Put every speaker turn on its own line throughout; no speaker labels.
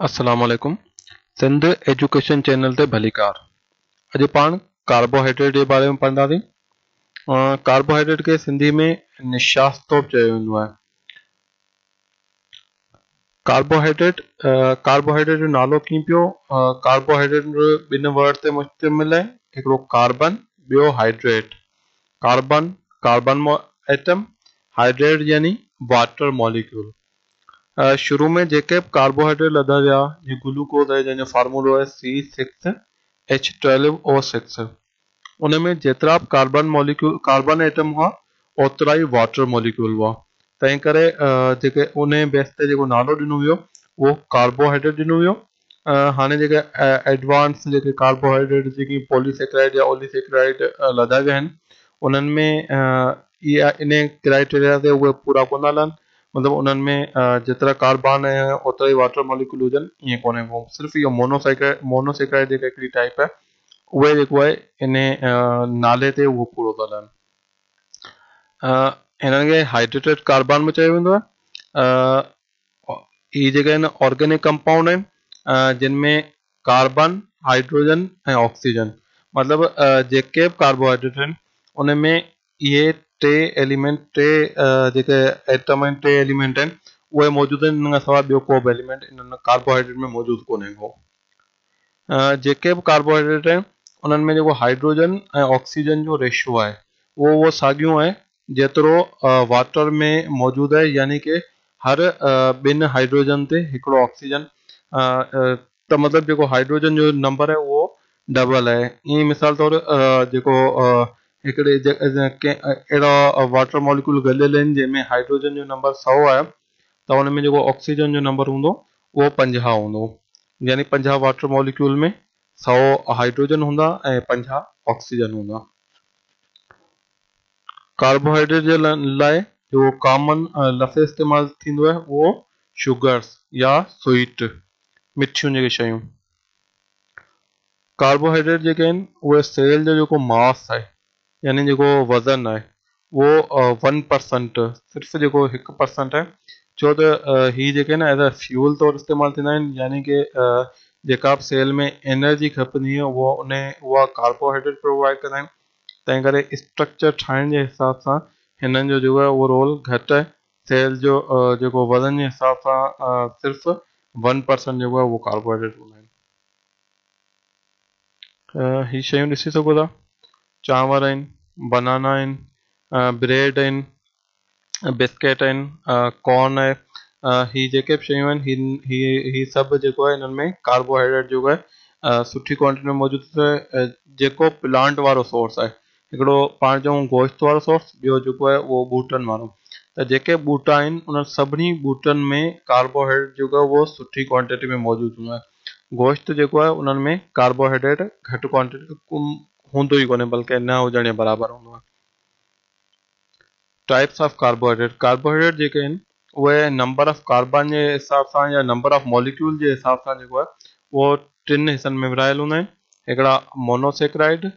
अस्सलाम वालेकुम। Sindh education channel ते भलीकार। अॼु पाण कार्बोहाइड्रेट जे बारे में पढ़ंदासीं। कार्बोहाइड्रेट खे सिंधी में निशास्तोप चयो वेंदो आहे। कार्बोहाइड्रेट जो नालो कीअं पियो? कार्बोहाइड्रेट ॿिनि वर्ड ते मुश्तमिल आहे, हिकिड़ो कार्बन, ॿियो हाइड्रेट। कार्बन एटम, हाइड्रेट यानी वाटर मॉलिक्यूल। शुरू में जेके बि कार्बोहाइड्रेट लधा विया, जीअं ग्लूकोज आहे जंहिंजो फार्मूलो आहे C6H12O6। उन में जेतिरा बि कार्बन एटम हुआ ओतिरा ई वाटर मॉलिक्यूल हुआ। तंहिं करे जेके उन बेस ते जेको नालो ॾिनो वियो उहो कार्बोहाइड्रेट ॾिनो वियो। हाणे जेके एडवांस जेके कार्बोहाइड्रेट जेकी पॉलीसेक्राइड या ओलीसेक्राइड लधा विया आहिनि, उन्हनि में इहा इन क्राइटेरिया ते उहे पूरा कोन हलनि। मतलब उन्हनि में जेतिरा कार्बन ऐं ओतिरा ई वाटर मॉलिक्यूल हुजनि, ईअं कोन्हे को। सिर्फ़ु इहो मोनोसेक्राइड जेका हिकिड़ी टाइप आहे, उहे जेको आहे इन नाले ते उहो पूरो था हलनि। हिननि खे हाइड्रेटेड कार्बन में चयो वेंदो आहे। इहे जेके आहिनि ऑर्गेनिक कंपाउंड आहिनि, जिन में कार्बन, हाइड्रोजन ऐं ऑक्सीजन, मतिलबु जेके बि कार्बोहाइड्रेट आहिनि उन में इहे टे जेके एटम आहिनि, टे एलिमेंट आहिनि, उहे मौजूदु आहिनि। इन खां सवाइ ॿियो को बि एलिमेंट इन कार्बोहाइड्रेट में मौजूदु कोन्हे को। जेके बि कार्बोहाइड्रेट आहिनि उन्हनि में जेको हाइड्रोजन ऐं ऑक्सीजन जो रेशियो आहे उहो साॻियो आहे जेतिरो वाटर में मौजूदु आहे, यानी कि हर ॿिनि हाइड्रोजन ते हिकिड़ो ऑक्सीजन। त मतिलबु जेको हाइड्रोजन जो नंबर आहे उहो डबल आहे। ईअं मिसाल तौरु जेको हिकिड़े अहिड़ा वाटर मॉलिक्यूल गलियल आहिनि जंहिंमें हाइड्रोजन जो नंबर 100 आहे, त हुन में जेको ऑक्सीजन जो नंबर हूंदो उहो 50 हूंदो। यानी 50 वाटर मॉलिक्यूल में 100 हाइड्रोजन हूंदा ऐं 50 ऑक्सीजन हूंदा। कार्बोहाइड्रेट जे लाइ जो कॉमन लफ़्ज़ इस्तेमालु थींदो आहे उहो शुगर्स या स्वीट, मिठियूं जेके शयूं। कार्बोहाइड्रेट जेके आहिनि उहे सेल जो जेको मास आहे, यानी जेको वज़न आहे, उहो 1%, सिर्फ़ु जेको 1% आहे। छो त हीअ जेके न एज़ अ फ्यूल तौरु इस्तेमालु थींदा आहिनि, यानी कि जेका बि सेल में एनर्जी खपंदी आहे उहा कार्बोहाइड्रेट प्रोवाइड कंदा आहिनि। तंहिं करे स्ट्रक्चर ठाहिण जे हिसाब सां हिननि जो जेको आहे उहो रोल घटि आहे। सेल जो जेको वज़न जे हिसाब सां सिर्फ़ु 1% जेको आहे उहो कार्बोहाइड्रेट हूंदा आहिनि। हीअ शयूं ॾिसी सघो था, चांवर आहिनि, बनाना आहिनि, ब्रेड आहिनि, बिस्किट आहिनि, कॉर्न आहे। हीअ जेके बि शयूं आहिनि ही सभु जेको आहे हिननि में कार्बोहाइड्रेट जेको आहे सुठी क्वांटिटी में मौजूदु आहे। जेको प्लांट वारो सोर्स आहे, हिकिड़ो पाण चऊं गोश्त वारो सोर्स, ॿियो जेको आहे उहो ॿूटनि वारो। त जेके ॿूटा आहिनि उन सभिनी ॿूटनि में कार्बोहाइड्रेट जेको आहे उहो सुठी क्वांटिटी में मौजूदु हूंदो आहे। गोश्त जेको आहे उन्हनि में कार्बोहाइड्रेट घटि क्वांटिटी हूंदो ई कोन्हे, बल्कि न हुजण जे बराबरि हूंदो आहे। टाइप्स ऑफ कार्बोहाइड्रेट जेके आहिनि उहे नंबर ऑफ कार्बन जे हिसाब सां या नंबर ऑफ मॉलिक्यूल जे हिसाब सां जेको आहे उहो 3 हिसनि में विरहायल हूंदा आहिनि। हिकिड़ा मोनोसेक्राइड,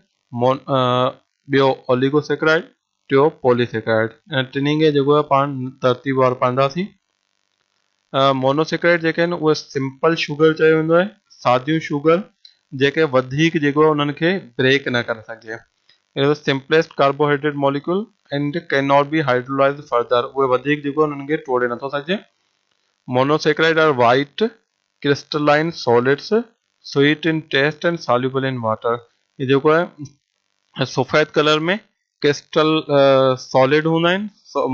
ॿियो ओलिगोसेक्राइड, टियों पॉलीसेक्राइड। ऐं टिनी खे जेको आहे पाण तरतीबवार पढ़ंदासीं। मोनोसेक्राइड जेके आहिनि उहे सिंपल शुगर चयो वेंदो आहे, सादियूं शुगर जेके वधीक जेको आहे उन्हनि खे ब्रेक न करे सघे। It is the simplest carbohydrate molecule and can not be hydrolysed further. उहे वधीक जेको आहे उन्हनि खे टोड़े नथो सघे। Monosaccharide are white crystalline solids, sweet in taste and soluble in water. ये जेको आहे सफ़ेद कलर में क्रिस्टल सॉलिड हूंदा आहिनि,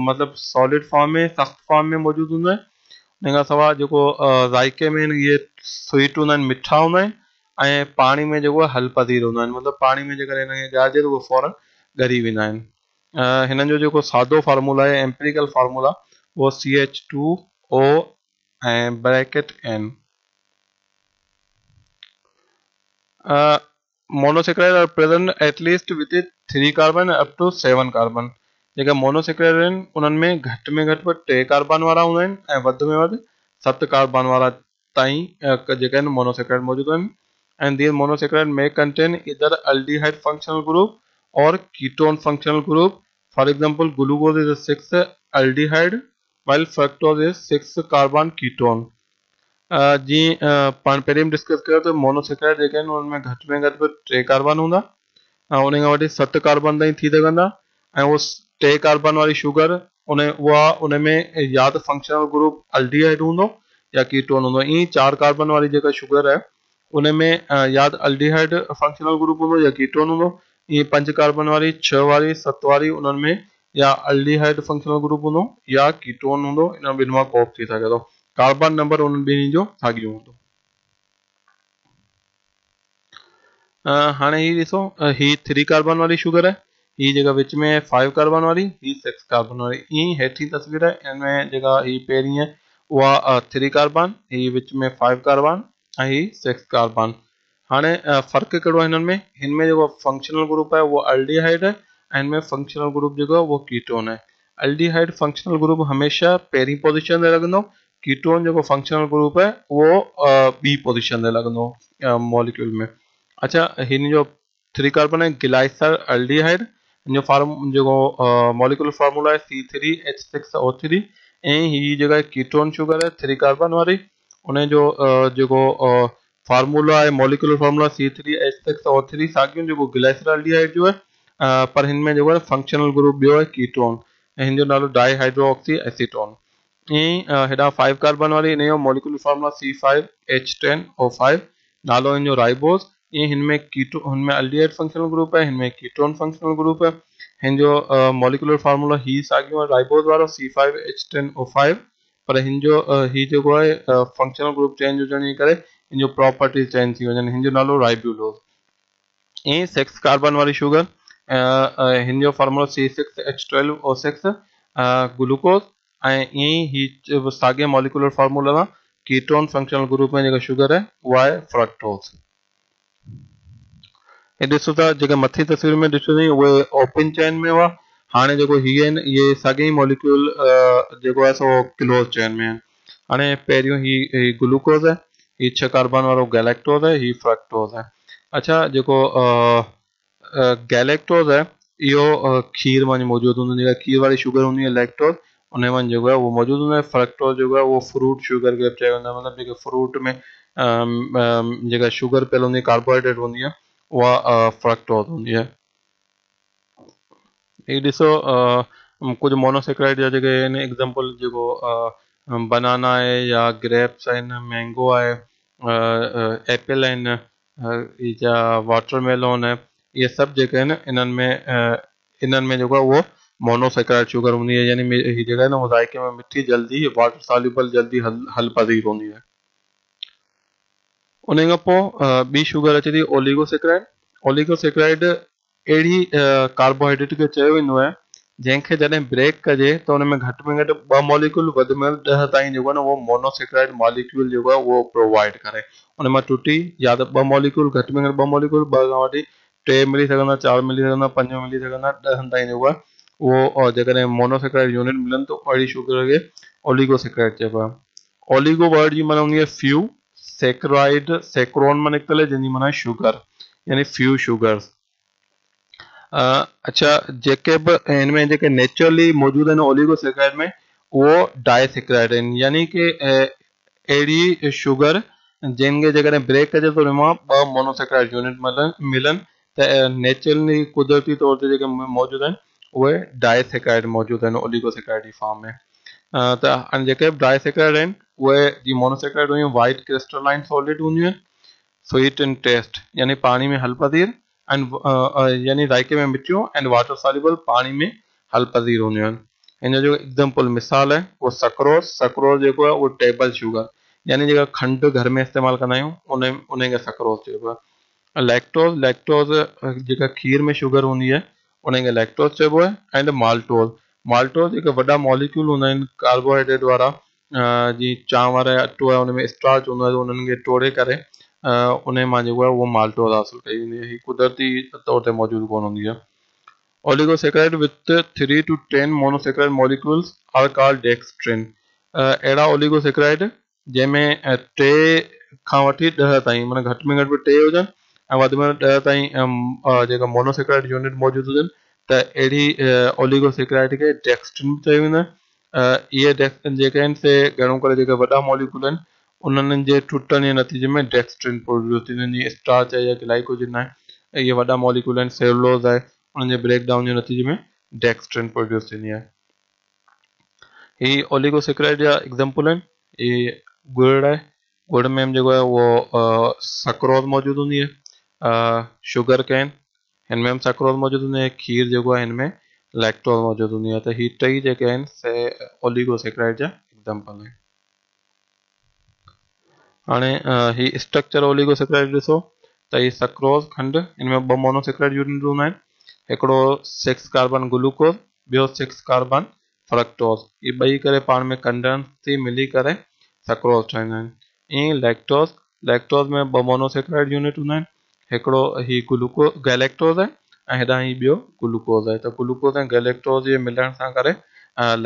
मतिलबु सॉलिड फॉर्म में, सख़्त फॉर्म में मौजूदु हूंदा आहिनि। इन खां सवाइ जेको ज़ाइके में इहे स्वीट हूंदा आहिनि, मिठा हूंदा आहिनि, ऐं पाणी में जेको आहे हलपतीर हूंदा आहिनि। मतिलबु पाणी में जेकर हिन खे ॻारिजे त उहे फौरन ॻरी वेंदा आहिनि। हिननि जो जेको सादो फार्मूला आहे, एम्पिरिकल फार्मूला, उहो CH2O ऐं bracket N। Monosaccharide are present at least with 3 carbon up to 7 carbon. जेके मोनोसेक्राइड आहिनि उन्हनि में घटि में घटि 2 कार्बन वारा हूंदा आहिनि ऐं वधि में वधि 7 कार्बन वारा ताईं जेके आहिनि मोनोसेक्राइड मौजूदु आहिनि। And these monosaccharide may contain either aldehyde functional group और ketone functional group. For example glucose is 6 aldehyde while fructose is 6 carbon ketone। जीअं पाण पहिरीं बि डिस्कस कयो त मोनोसेक्राइड जेके आहिनि उनमें घटि में घटि 3 कार्बन हूंदा ऐं उन खां वठी 7 कार्बन ताईं थी सघंदा ऐं उहो 3 कार्बन वारी शुगर उन में या त फंक्शनल ग्रुप अल्डिहाइड हूंदो या कीटोन हूंदो। ईअं 4 कार्बन वारी जेका शुगर आहे उन में या त अल्डिहाइड फंक्शनल ग्रुप हूंदो या कीटोन हूंदो। ईअं 5 कार्बन वारी 6 वारी 7 वारी उन्हनि में या अल्डिहाइड फंक्शनल ग्रुप हूंदो या कीटोन हूंदो। इन ॿिनि मां को बि थी सघे थो। कार्बन नंबर उन्हनि ॿिन्ही जो साॻियो हूंदो। हाणे ही ॾिसो ही 3 कार्बन वारी शुगर आहे। ही जेका विच में 5 कार्बन वारी ही 6 कार्बन वारी। ईअं हेठी तस्वीर आहे इनमें जेका ही पहिरीं आहे उहा 3 कार्बन, ही विच में 5 कार्बन ऐं ही 6 कार्बन। हाणे फ़र्क़ु कहिड़ो आहे हिन में जेको फंक्शनल ग्रुप आहे उहो अल्डिहाइड आहे ऐं हिन में फंक्शनल ग्रुप जेको आहे उहो कीटोन आहे। अल्डिहाइड फंक्शनल ग्रुप हमेशह पहिरीं पोजीशन ते लॻंदो। कीटोन जेको फंक्शनल ग्रुप आहे उहो ॿी पोजीशन ते लॻंदो मॉलिक्यूल में। अच्छा, हिन जो 3 कार्बन है ग्लाइसर अल्डिहाइड। इन जो जेको मॉलिक्यूलर फार्मूला है C3H6O3 ऐं ही जेका कीटोन शुगर है 3 कार्बन वारी उन जो जेको फार्मूला है मॉलिक्यूलर फार्मूला C3H6O3 साॻियो जेको ग्लाइसर अल्डिहाइड जो है पर हिन में जेको है फंक्शनल ग्रुप ॿियो है कीटोन ऐं हिन जो नालो डाइहाइड्रोक्सी एसीटोन। ईअं हेॾा 5 कार्बन वारी इन जो मॉलिक्यूलर फार्मूला C5H10O5 नालो इन जो राइबोस। ईअं हिनमें अल्डिहाइड फंक्शनल ग्रुप है, हिनमें कीटोन फंक्शनल ग्रुप है। हिन जो मॉलिक्यूलर फार्मूला ही साॻियो आहे राइबोस वारो C5H10O5 पर हिन जो ही जेको आहे फंक्शनल ग्रुप चेंज हुजण जे करे इन जो प्रॉपर्टीज चेंज थी वञनि। हिन जो नालो राइब्यूलोज। ईअं 6 कार्बन वारी शुगर हिन जो फार्मूला C6H12O6 ग्लूकोज ऐं ईअं ही साॻे मॉलिक्यूलर फार्मूला सां कीटोन फंक्शनल ग्रुप में जेका शुगर है उहा आहे फ्रक्टोज। हे ॾिसो था जेका मथी तस्वीर में ॾिसो अथई उहे ओपन चेन में हुआ। हाणे जेको हीअ आहिनि इहे साॻे ई मॉलिक्यूल जेको आहे सो क्लोज चेन में आहिनि। हाणे पहिरियों ही ग्लूकोज आहे, ही 6 कार्बन वारो गैलेक्टोज आहे, ही फ्रक्टोज आहे। अच्छा, जेको गैलेक्टोज आहे इहो खीर में मौजूदु हूंदो आहे। जेका खीर वारी शुगर हूंदी आहे लैक्टोज उन में जेको आहे उहो मौजूदु हूंदो आहे। फ्रक्टोज जेको आहे उहो फ्रूट शुगर खे चयो वेंदो आहे। मतिलबु जेके फ्रूट में जेका शुगर पियल हूंदी आहे कार्बोहाइड्रेट हूंदी आहे उहा फ्रक्टोज हूंदी आहे। ही ॾिसो कुझु मोनोसेक्राइड जा जेके आहिनि एग्जाम्पल जेको बनाना आहे या ग्रेप्स आहिनि, मैंगो आहे, एप्पल आहिनि, या वाटरमेलोन आहे। इहे सभु जेके आहिनि इन्हनि में जेको आहे उहो मोनोसेक्राइड शुगर हूंदी आहे। यानी ही जेका आहे न उहो ज़ाइके में मिठी जल्दी वाटर सॉल्युबल जल्दी हल पज़ीर हूंदी आहे। उन खां पोइ ॿी शुगर अचे थी ओलिगोसेक्राइड। ओलिगोसेक्राइड अहिड़ी कार्बोहाइड्रेट खे चयो वेंदो आहे जंहिंखे जॾहिं ब्रेक कजे त हुन में घटि 2 मॉलिक्यूल वधि में वधि 10 ताईं जेको आहे न उहो मोनोसेक्राइड मॉलिक्यूल जेको आहे उहो प्रोवाइड करे। उन मां टुटी या त 2 मॉलिक्यूल घटि में घटि 2 मॉलिक्यूल 2 खां वठी 3 मिली सघंदा, 4 मिली सघंदा, 5 मिली सघंदा, 10 ताईं जेको आहे उहो जेकॾहिं मोनोसेक्राइड यूनिट मिलनि त अहिड़ी शुगर खे ओलिगोसेक्राइड चइबो आहे। ओलिगो वर्ड जी माना हूंदी आहे फ्यू, सेक्राइड सेक्रोन मां निकितल जंहिंजी माना शुगर यानी फ्यू शुगर्स। अच्छा, जेके बि हिनमें जेके नेचुरली मौजूदु आहिनि ओलिगोसेक्राइड में उहो डाइसेक्राइड आहिनि। यानी कि अहिड़ी शुगर जिन खे जेकॾहिं ब्रेक कजे त हुन मां 2 मोनोसेक्राइड यूनिट मिलनि त नेचुरली कुदरती तौर ते जेके मौजूदु आहिनि उहे डाइसेक्राइड मौजूदु आहिनि ओलिगोसेक्राइड जी फॉर्म में। त हाणे जेके बि डाइसेक्राइड आहिनि उहे जीअं मोनोसेक्राइड हुयूं वाइट क्रिस्टलाइन सॉलिड हूंदियूं आहिनि, स्वीट इन टेस्ट यानी पानी में हल पज़ीर एंड यानी ज़ाइके में मिठियूं एंड वाटर सॉल्युबल पानी में हल पज़ीर हूंदियूं आहिनि। हिन जो एग्जाम्पल मिसाल है वो सक्रोज। सक्रोज जेको आहे उहो टेबल शुगर यानी जेका खंडु घर में इस्तेमालु कंदा आहियूं उन खे सक्रोज चइबो आहे। लैक्टोज, लैक्टोज जेका खीर में शुगर हूंदी आहे उन खे लैक्टोज चइबो आहे। एंड माल्टोज, माल्टोज जेके वॾा मॉलिक्यूल हूंदा आहिनि कार्बोहाइड्रेट वारा जीअं चांवर आहे, अटो आहे, उन में स्टार्च हूंदो आहे उन्हनि खे टोड़े करे उन मां जेको आहे उहो माल्टोज हासिल कई वेंदी आहे। ही कुदरती तौर ते मौजूदु कोन हूंदी आहे। Oligosaccharide with 3 to 10 monosaccharide molecules are called dextrin. अहिड़ा ओलिगोसेक्राइड जंहिंमें 3 खां वठी 10 ताईं माना घटि में घटि 3 हुजनि ऐं वधि में वधि 10 ताईं जेका मोनोसेक्राइड यूनिट मौजूदु हुजनि त अहिड़ी ओलिगोसेक्राइड खे डेक्स्ट्रिन चयो वेंदो आहे। इहे जेके आहिनि से घणो करे जेके वॾा मॉलिक्यूल आहिनि उन्हनि जे टुटण जे नतीजे में डेक्स्ट्रिन प्रोड्यूस थींदी आहे। जीअं स्टार्च आहे या ग्लाइकोजन आहे, इहे वॾा मॉलिक्यूल आहिनि। सेलुलोज आहे, उन्हनि जे ब्रेकडाउन जे नतीजे में डेक्स्ट्रिन प्रोड्यूस थींदी आहे। ही ओलिगोसेक्राइड जा एग्जाम्पल आहिनि। ये गुड़ आहे, गुड़ में जेको आहे उहो सक्रोज मौजूदु हूंदी आहे। शुगर कैन, हिन में सक्रोज मौजूदु हूंदी आहे। खीर जेको आहे हिन में लैक्टोज मौजूदु हूंदी आहे। त ही टई जेके आहिनि से ओलिगोसेक्राइड जा एग्जाम्पल आहिनि। हाणे ही स्ट्रक्चर ओलिगोसेक्राइड ॾिसो त ही सक्रोज खंड, हिन में ॿ मोनोसेक्राइड यूनिट हूंदा आहिनि। हिकिड़ो 6 कार्बन ग्लूकोज, ॿियो 6 कार्बन फ्रक्टोज। ये ॿई करे पाण में कंडेंस थी मिली करे सक्रोज ठाहींदा आहिनि। ईअं लैक्टोज, लैक्टोज में ॿ मोनोसेक्राइड यूनिट हूंदा आहिनि। हिकिड़ो ही गैलेक्टोज आहे ऐं हेॾां ही ॿियो ग्लूकोज आहे। त ग्लूकोज ऐं गैलेक्टोज जे मिलण सां करे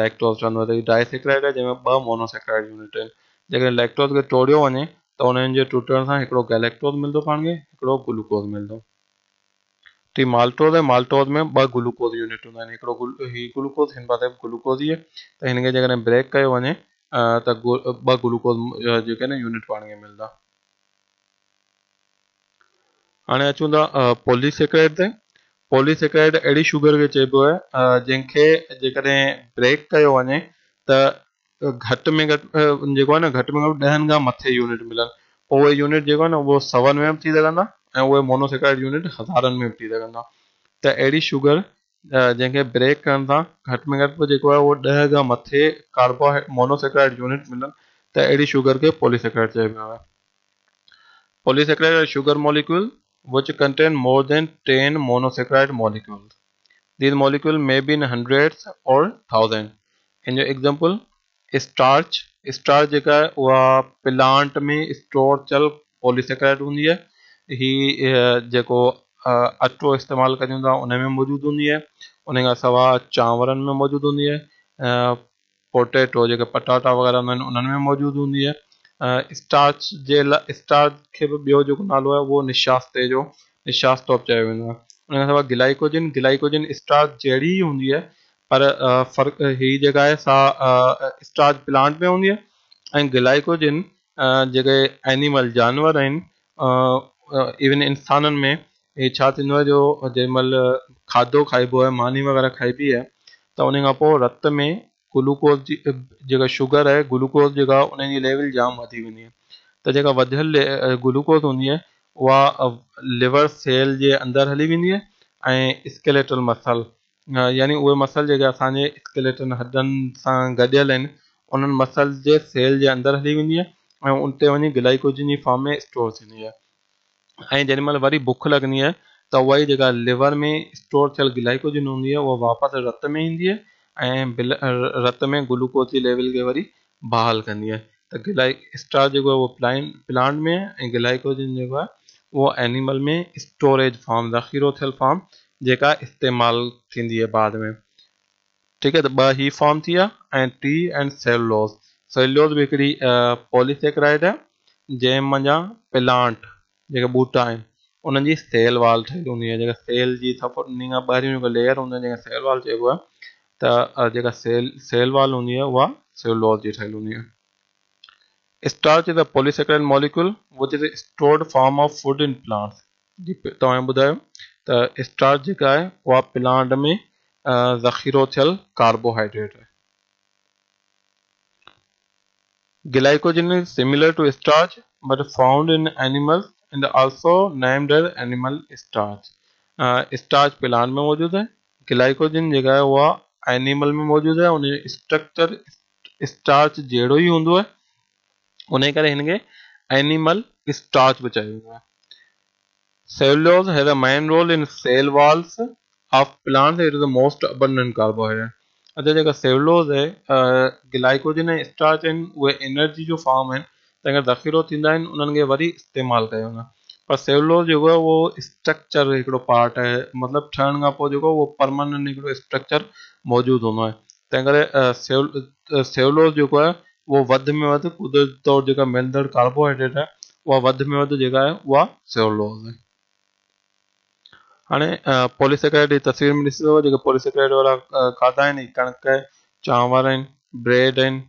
लैक्टोज ठहंदो आहे। त ही डाइसेक्राइड आहे जंहिंमें ॿ मोनोसेक्राइड यूनिट आहिनि। जेकॾहिं लैक्टोज खे तोड़ियो वञे त उन्हनि जे टुटण सां हिकिड़ो गैलेक्टोज मिलंदो पाण खे, हिकिड़ो ग्लूकोज मिलंदो। टी माल्टोज आहे, माल्टोज में ॿ ग्लूकोज यूनिट हूंदा आहिनि। हिकिड़ो ही ग्लूकोज, हिन पासे ग्लूकोज ही आहे। त हिन खे जेकॾहिं ब्रेक कयो वञे त ॿ ग्लूकोज जेके आहिनि यूनिट पाण खे मिलंदा। हाणे अचूं था पॉलीसेक्राइड ते। पॉलीसेक्राइड अहिड़ी शुगर खे चइबो आहे जंहिंखे जेकॾहिं ब्रेक कयो वञे त घटि में घटि जेको आहे न, घटि में घटि 10 खां मथे यूनिट मिलनि। पोइ उहे यूनिट जेको आहे न उहो 100 में बि थी सघंदा ऐं उहे मोनोसेक्राइड यूनिट 1000 में बि थी सघंदा। त अहिड़ी शुगर जंहिंखे ब्रेक करण सां घटि में घटि जेको आहे उहो 10 खां मथे मोनोसेक्राइड यूनिट मिलनि, त अहिड़ी शुगर खे पॉलीसेक्राइड चइबो आहे। Polysaccharide are sugar molecule which contain more than 10 monosaccharide molecules. These molecules may be in hundreds or thousands. In your example, starch, starch जेका है वह प्लांट में स्टोर चल पॉलीसेक्राइड हूंदी है। ही जेको अटो इस्तेमाल कयूं था उन में मौजूदु हूंदी है। उन खां सवाइ चांवरनि में मौजूदु हूंदी है। पोटेटो जेके पटाटा वग़ैरह हूंदा आहिनि उन्हनि में मौजूदु हूंदी है। स्टार्च जे लाइ स्टार्च खे बि ॿियो जेको नालो आहे उहो निशास्ते जो निशास्तो बि चयो वेंदो आहे। उन खां सवाइ ग्लाइकोजन, ग्लाइकोजन स्टार्च जहिड़ी ई हूंदी आहे, पर फ़र्क़ु ही जेका आहे सा स्टार्च प्लांट में हूंदी आहे ऐं ग्लाइकोजन जेके एनिमल जानवर आहिनि इवन इंसाननि में हे छा थींदो आहे, जो जंहिं महिल खाधो खाइबो आहे, मानी वग़ैरह खाइबी आहे त उन खां पोइ रत में ग्लूकोज जी जेका शुगर आहे, ग्लूकोज जेका उन जी लेवल जाम वधी वेंदी आहे। त जेका वधियल ग्लूकोज हूंदी आहे उहा लिवर सेल जे अंदरि हली वेंदी आहे ऐं स्केलेटल मसल यानी उहे मसल जेके असांजे स्केलेटन हॾनि सां गॾियल आहिनि उन्हनि मसल जे सेल जे अंदरि हली वेंदी आहे ऐं उन ते वञी ग्लाइकोजन जी फॉर्म में स्टोर थींदी आहे। ऐं जेॾी महिल वरी बुख लॻंदी आहे त उहा ई जेका लिवर में स्टोर थियल ग्लाइकोजन हूंदी आहे उहा वापसि रत में ईंदी आहे ऐं रत में ग्लूकोज जी लेवल खे वरी बहाल कंदी आहे। त स्टार्च जेको आहे उहो प्लांट में ऐं ग्लाइकोजन जेको आहे उहो एनिमल में स्टोरेज फॉर्म, ज़ख़ीरो थियल फॉर्म जेका इस्तेमालु थींदी आहे बाद में। ठीकु आहे, त ॿ ही फॉर्म थी विया। ऐं टी एंड सेलुलोज, सेलुलोज बि हिकिड़ी पॉलीसेक्राइड आहे जंहिं मंझां प्लांट जेके ॿूटा आहिनि उन्हनि जी सेल वाल ठहियलु हूंदी आहे। जेका सेल जी सपोर्ट उन खां ॿाहिरियों जेको लेयर हूंदो आहे जंहिंखे सेल वाल चइबो आहे, त जेका सेल वाल हूंदी आहे उहा सेलुलोज जी ठहियलु हूंदी आहे। Starch is a polysaccharide molecule which is a stored form of food in plants. जी तव्हां ॿुधायो त स्टार्च जेका आहे उहा प्लांट में ज़ख़ीरो थियल कार्बोहाइड्रेट आहे। Glycogen is similar to starch but found in animals and also named as animal starch. Starch plant में मौजूदु है, ग्लाइकोजन जेका है उहा एनिमल में मौजूदु है। उन जो स्ट्रक्चर स्टार्च जहिड़ो ई हूंदो आहे, उन करे हिनखे एनिमल स्टार्च बि चयो वेंदो आहे। Cellulose has a main role in cell walls of plants. It is the most abundant carbohydrate. अच्छा, जेका सेलुलोज है ग्लाइकोजन ऐं स्टार्च आहिनि उहे एनर्जी जो फॉर्म आहिनि, तंहिंखां ज़ख़ीरो थींदा आहिनि, उन्हनि खे वरी इस्तेमालु कयो वेंदो आहे। पर सेलुलोज जेको आहे उहो स्ट्रक्चर हिकिड़ो पार्ट आहे, मतिलबु ठहण खां पोइ जेको उहो परमानेंट हिकिड़ो स्ट्रक्चर मौजूदु हूंदो आहे। तंहिं करे सेलुलोज जेको आहे उहो वधि में वधि कुदरती तौरु जेका मिलंदड़ कार्बोहाइड्रेट आहे उहा वधि में वधि जेका आहे उहा सेलुलोज आहे। हाणे पॉलीसेक्राइड जी तस्वीर में ॾिसो, जेके पॉलीसेक्राइड वारा खाधा आहिनि कणिक, चांवर आहिनि, ब्रेड आहिनि,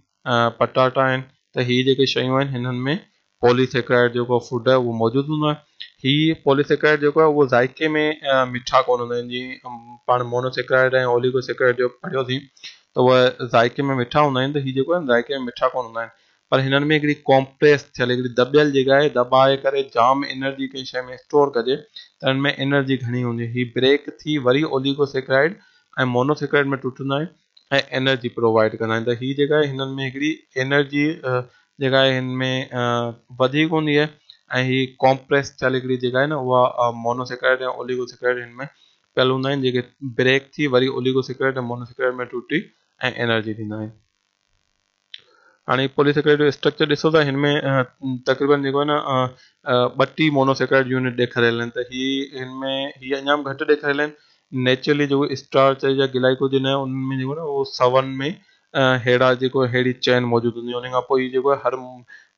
पटाटा आहिनि, त ही जेके शयूं आहिनि हिननि में पॉलीसेकेराइड जेको फूड आहे उहो मौजूदु हूंदो आहे। ही पॉलीसेकेराइड जेको आहे उहो ज़ाइके में मिठा कोन हूंदा आहिनि। जीअं पाण मोनोसेकेराइड ऐं ओलिगोसेकेराइड जो पढ़ियोसीं त उहे ज़ाइके में मिठा हूंदा आहिनि, त ही जेको आहे ज़ाइके में मिठा कोन हूंदा आहिनि। पर हिननि में हिकिड़ी कॉम्प्रेस थियल हिकिड़ी दॿियल जॻह आहे, दॿाए करे जाम एनर्जी कंहिं शइ में स्टोर कजे त हिन में एनर्जी घणी हूंदी। ही ब्रेक थी वरी ओलिगोसेकेराइड ऐं मोनोसेकेराइड में टुटंदा आहिनि ऐं एनर्जी प्रोवाइड कंदा आहिनि। त ही जेका आहे हिननि में हिकिड़ी एनर्जी जेका आहे हिन में वधीक हूंदी आहे ऐं ही कॉम्प्रेस थियल हिकिड़ी जेका आहे न उहा मोनोसेकेराइड ऐं ओलिगोसेकेराइड हिन में पियल हूंदा आहिनि, जेके ब्रेक थी वरी ओलिगोसेकेराइड ऐं मोनोसेकेराइड में टुटी ऐं एनर्जी ॾींदा आहिनि। हाणे पॉलीसेकेराइड जो स्ट्रक्चर ॾिसो त हिन में तक़रीबन जेको आहे न 32 मोनोसेकेराइड यूनिट ॾेखारियल आहिनि। त हिन में हीअ अञा बि घटि ॾेखारियल आहिनि। नेचुरली जेको स्टार्च या ग्लाइकोजन आहे उनमें जेको आहे न उहो 7 में अहिड़ा जेको अहिड़ी चैन मौजूदु हूंदी आहे। उन खां पोइ ही जेको आहे हर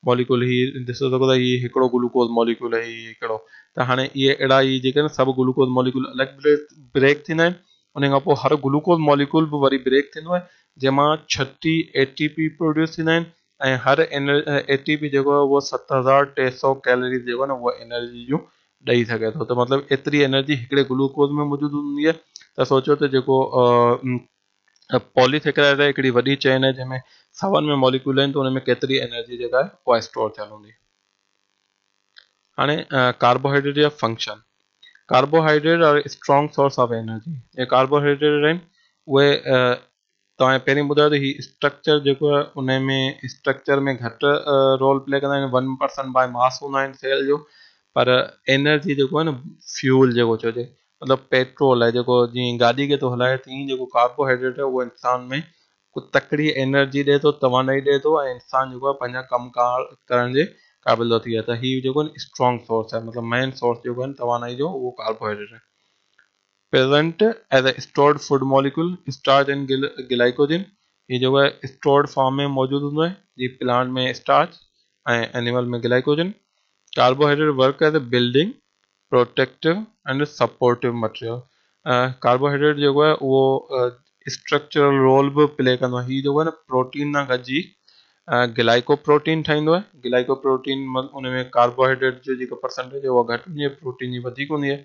मॉलिक्यूल ही ॾिसो सघो था, ही हिकिड़ो ग्लूकोज मॉलिक्यूल आहे, ही हिकिड़ो। त हाणे इहे अहिड़ा ही जेके न सभु ग्लूकोज मॉलिक्यूल अलॻि ब्रेक थींदा आहिनि। उन खां पोइ हर ग्लूकोज मॉलिक्यूल बि वरी ब्रेक थींदो आहे, जंहिंमां 36 ATP प्रोड्यूस थींदा आहिनि ऐं हर ATP जेको आहे उहो 7300 कैलोरीज जेको आहे न उहा एनर्जी जो ॾेई सघे थो। त मतिलबु एतिरी एनर्जी हिकिड़े ग्लूकोज में मौजूदु हूंदी आहे। त सोचो त जेको पॉलीसेकेराइड आहे हिकिड़ी वॾी चेन आहे जंहिंमें 7 में मॉलिक्यूल आहिनि, त हुन में केतिरी एनर्जी जेका आहे उहा स्टोर थियल हूंदी। हाणे कार्बोहाइड्रेट जा function. Carbohydrate are strong source of energy. ये कार्बोहाइड्रेट आहिनि उहे तव्हां पहिरीं ॿुधायो त ही स्ट्रक्चर जेको आहे उन में स्ट्रक्चर में घटि रोल प्ले कंदा आहिनि, 1% बाय मास हूंदा आहिनि सेल जो। पर एनर्जी जेको आहे न फ्यूल जेको चइजे, मतिलबु पेट्रोल आहे जेको जीअं गाॾी खे थो हलाए, तीअं जेको कार्बोहाइड्रेट आहे उहो इंसान में कुझु तकड़ी एनर्जी ॾिए थो, तवानाई ॾिए थो ऐं इंसान जेको आहे पंहिंजा कमकार करण जे क़ाबिल थो थी वञे। त हीउ जेको आहे स्ट्रॉन्ग सोर्स आहे, मतिलबु मेन सोर्स जेको आहे तवानाई जो उहो कार्बोहाइड्रेट है। Present as a stored food molecule starch and glycogen. ये जो है स्टोर्ड फॉर्म में मौजूद होंगे है, जी प्लांट में स्टार्च एंड एनिमल में glycogen. Carbohydrate work as a building protective and supportive material. Carbohydrate जो है वो स्ट्रक्चरल रोल भी प्ले कंदो आहे। ही जो है ना प्रोटीन ना गॾिजी ग्लाइकोप्रोटीन ठाहींदो आहे। ग्लाइकोप्रोटीन उन में कार्बोहाइड्रेट जो जेको परसेंटेज है उहा घटि हूंदी आहे, प्रोटीन जी वधीक हूंदी आहे,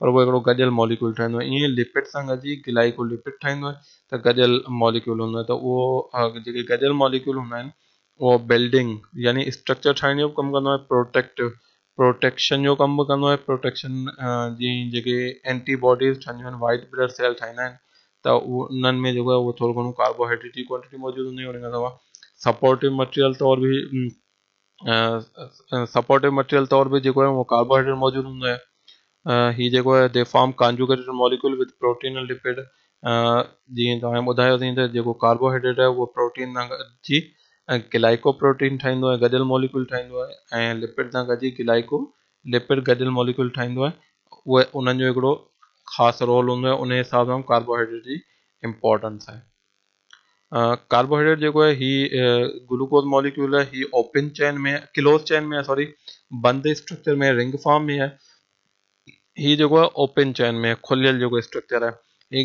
पर उहो हिकिड़ो गॾियल मॉलिक्यूल ठाहींदो आहे। ईअं लिपिड सां गॾिजी ग्लाइकोलिपिड ठाहींदो आहे, त गॾियल मॉलिक्यूल हूंदो आहे। त उहो जेके गॾियल मॉलिक्यूल हूंदा आहिनि उहो बिल्डिंग यानी स्ट्रक्चर ठाहिण जो कमु कंदो आहे, प्रोटेक्शन जो कमु बि कंदो आहे। प्रोटेक्शन जी जेके एंटीबॉडीज़ ठहंदियूं आहिनि, वाइट ब्लड सेल ठाहींदा आहिनि, त उन्हनि में जेको आहे उहो थोरो घणो कार्बोहाइड्रेट जी क्वांटिटी मौजूदु हूंदी आहे। उन खां अलावा सपोर्टिव मटेरियल तौर बि सपोर्टिव मटेरियल तौर बि जेको आहे उहो कार्बोहाइड्रेट मौजूदु हूंदो आहे। ही जेको आहे they form conjugated molecule with protein and lipid. जीअं तव्हां ॿुधायोसीं त जेको कार्बोहाइड्रेट आहे उहो प्रोटीन सां गॾिजी ग्लाइकोप्रोटीन ठाहींदो आहे, गॾियल मॉलिक्यूल ठाहींदो आहे, ऐं लिपिड सां गॾिजी लिपिड गॾियल मॉलिक्यूल ठाहींदो आहे। उहे उन्हनि जो हिकिड़ो ख़ासि रोल हूंदो आहे, उन हिसाब सां कार्बोहाइड्रेट जी इम्पोर्टेंस आहे। कार्बोहाइड्रेट जेको आहे ही ग्लूकोज मॉलिक्यूल है, ही ओपन चेन में क्लोज चेन में सॉरी बंद स्ट्रक्चर में रिंग फॉर्म में है। ही जेको आहे ओपन चेन में खुलियल जेको स्ट्रक्चर आहे, ही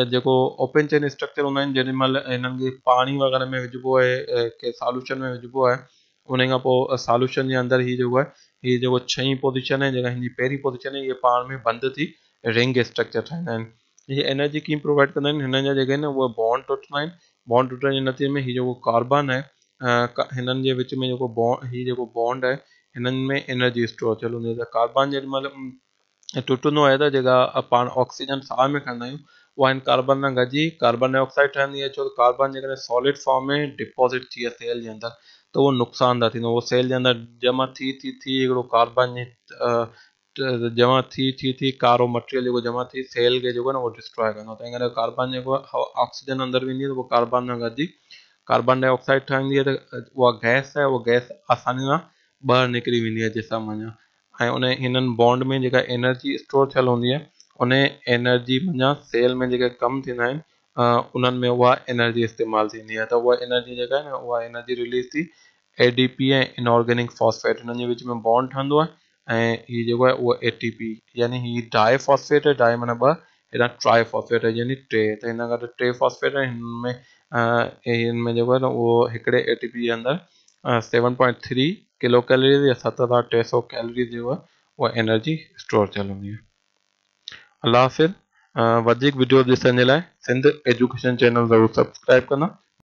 जेको ओपन चेन स्ट्रक्चर हूंदा आहिनि जेॾी महिल हिननि खे पाणी वग़ैरह में विझिबो आहे, के सॉल्यूशन में विझिबो आहे, उन खां पोइ सॉल्यूशन जे अंदरि ही जेको आहे ही जेको 6 पोजीशन आहे, जेका हिनजी पहिरीं पोजीशन आहे, इहे पाण में बंदि थी रिंग स्ट्रक्चर ठाहींदा आहिनि। हीअ एनर्जी कीअं प्रोवाइड कंदा आहिनि, हिननि जा जेके आहिनि उहे बॉन्ड टुटंदा आहिनि। बॉन्ड टुटण जे नतीजे में ही जेको कार्बन आहे हिननि जे विच में जेको बॉन्ड आहे, हिननि में एनर्जी स्टोर थियल हूंदी आहे। त कार्बन जेॾी महिल टुटंदो आहे त जेका पाण ऑक्सीजन साह में खणंदा आहियूं उहा हिन कार्बन सां गॾिजी कार्बन डाइऑक्साइड ठहंदी आहे। छो त कार्बन जेकॾहिं सॉलिड फॉर्म में डिपॉज़िट थी आहे सेल जे अंदरि, त उहो नुक़सानदायक थींदो। उहो सेल जे अंदरि जमा थी हिकिड़ो कार्बन जमा थी कारो मटेरियल जेको जमा थी सेल खे जेको आहे न उहो डिस्ट्रॉय कंदो। तंहिं करे कार्बन जेको आहे ऑक्सीजन अंदरि वेंदी आहे त उहो कार्बन सां गॾिजी कार्बन डाइऑक्साइड ठहंदी आहे, त उहा गैस आहे, उहा गैस आसानी सां ॿाहिरि निकिरी वेंदी आहे जंहिंसां मञा। ऐं उन हिननि बॉन्ड में जेका एनर्जी स्टोर थियल हूंदी आहे, उन एनर्जी मञा सेल में जेके कमु थींदा आहिनि उन्हनि में उहा एनर्जी इस्तेमालु थींदी आहे। त उहा एनर्जी जेका आहे न उहा एनर्जी रिलीज़ थी ADP ऐं इनऑर्गेनिक फॉस्फेट हिननि जे विच में बॉन्ड ठहंदो आहे, ऐं हीअ जेको आहे उहो ATP यानी ही डाई फॉस्फेट है, डाई माना 2, हेॾा ट्राई फॉस्फेट है यानी 3। त हिन करे 3 फॉस्फेट आहे हिन में जेको आहे न उहो हिकिड़े ATP जे अंदरि 7.3 किलो कैलोरीज या 7,300 कैलोरीज जो आहे उहा एनर्जी स्टोर थियल हूंदी आहे। अल्लाह हाफ़िज़। वधीक वीडियो ॾिसण जे लाइ सिंध एजुकेशन चैनल ज़रूरु सब्सक्राइब कंदा।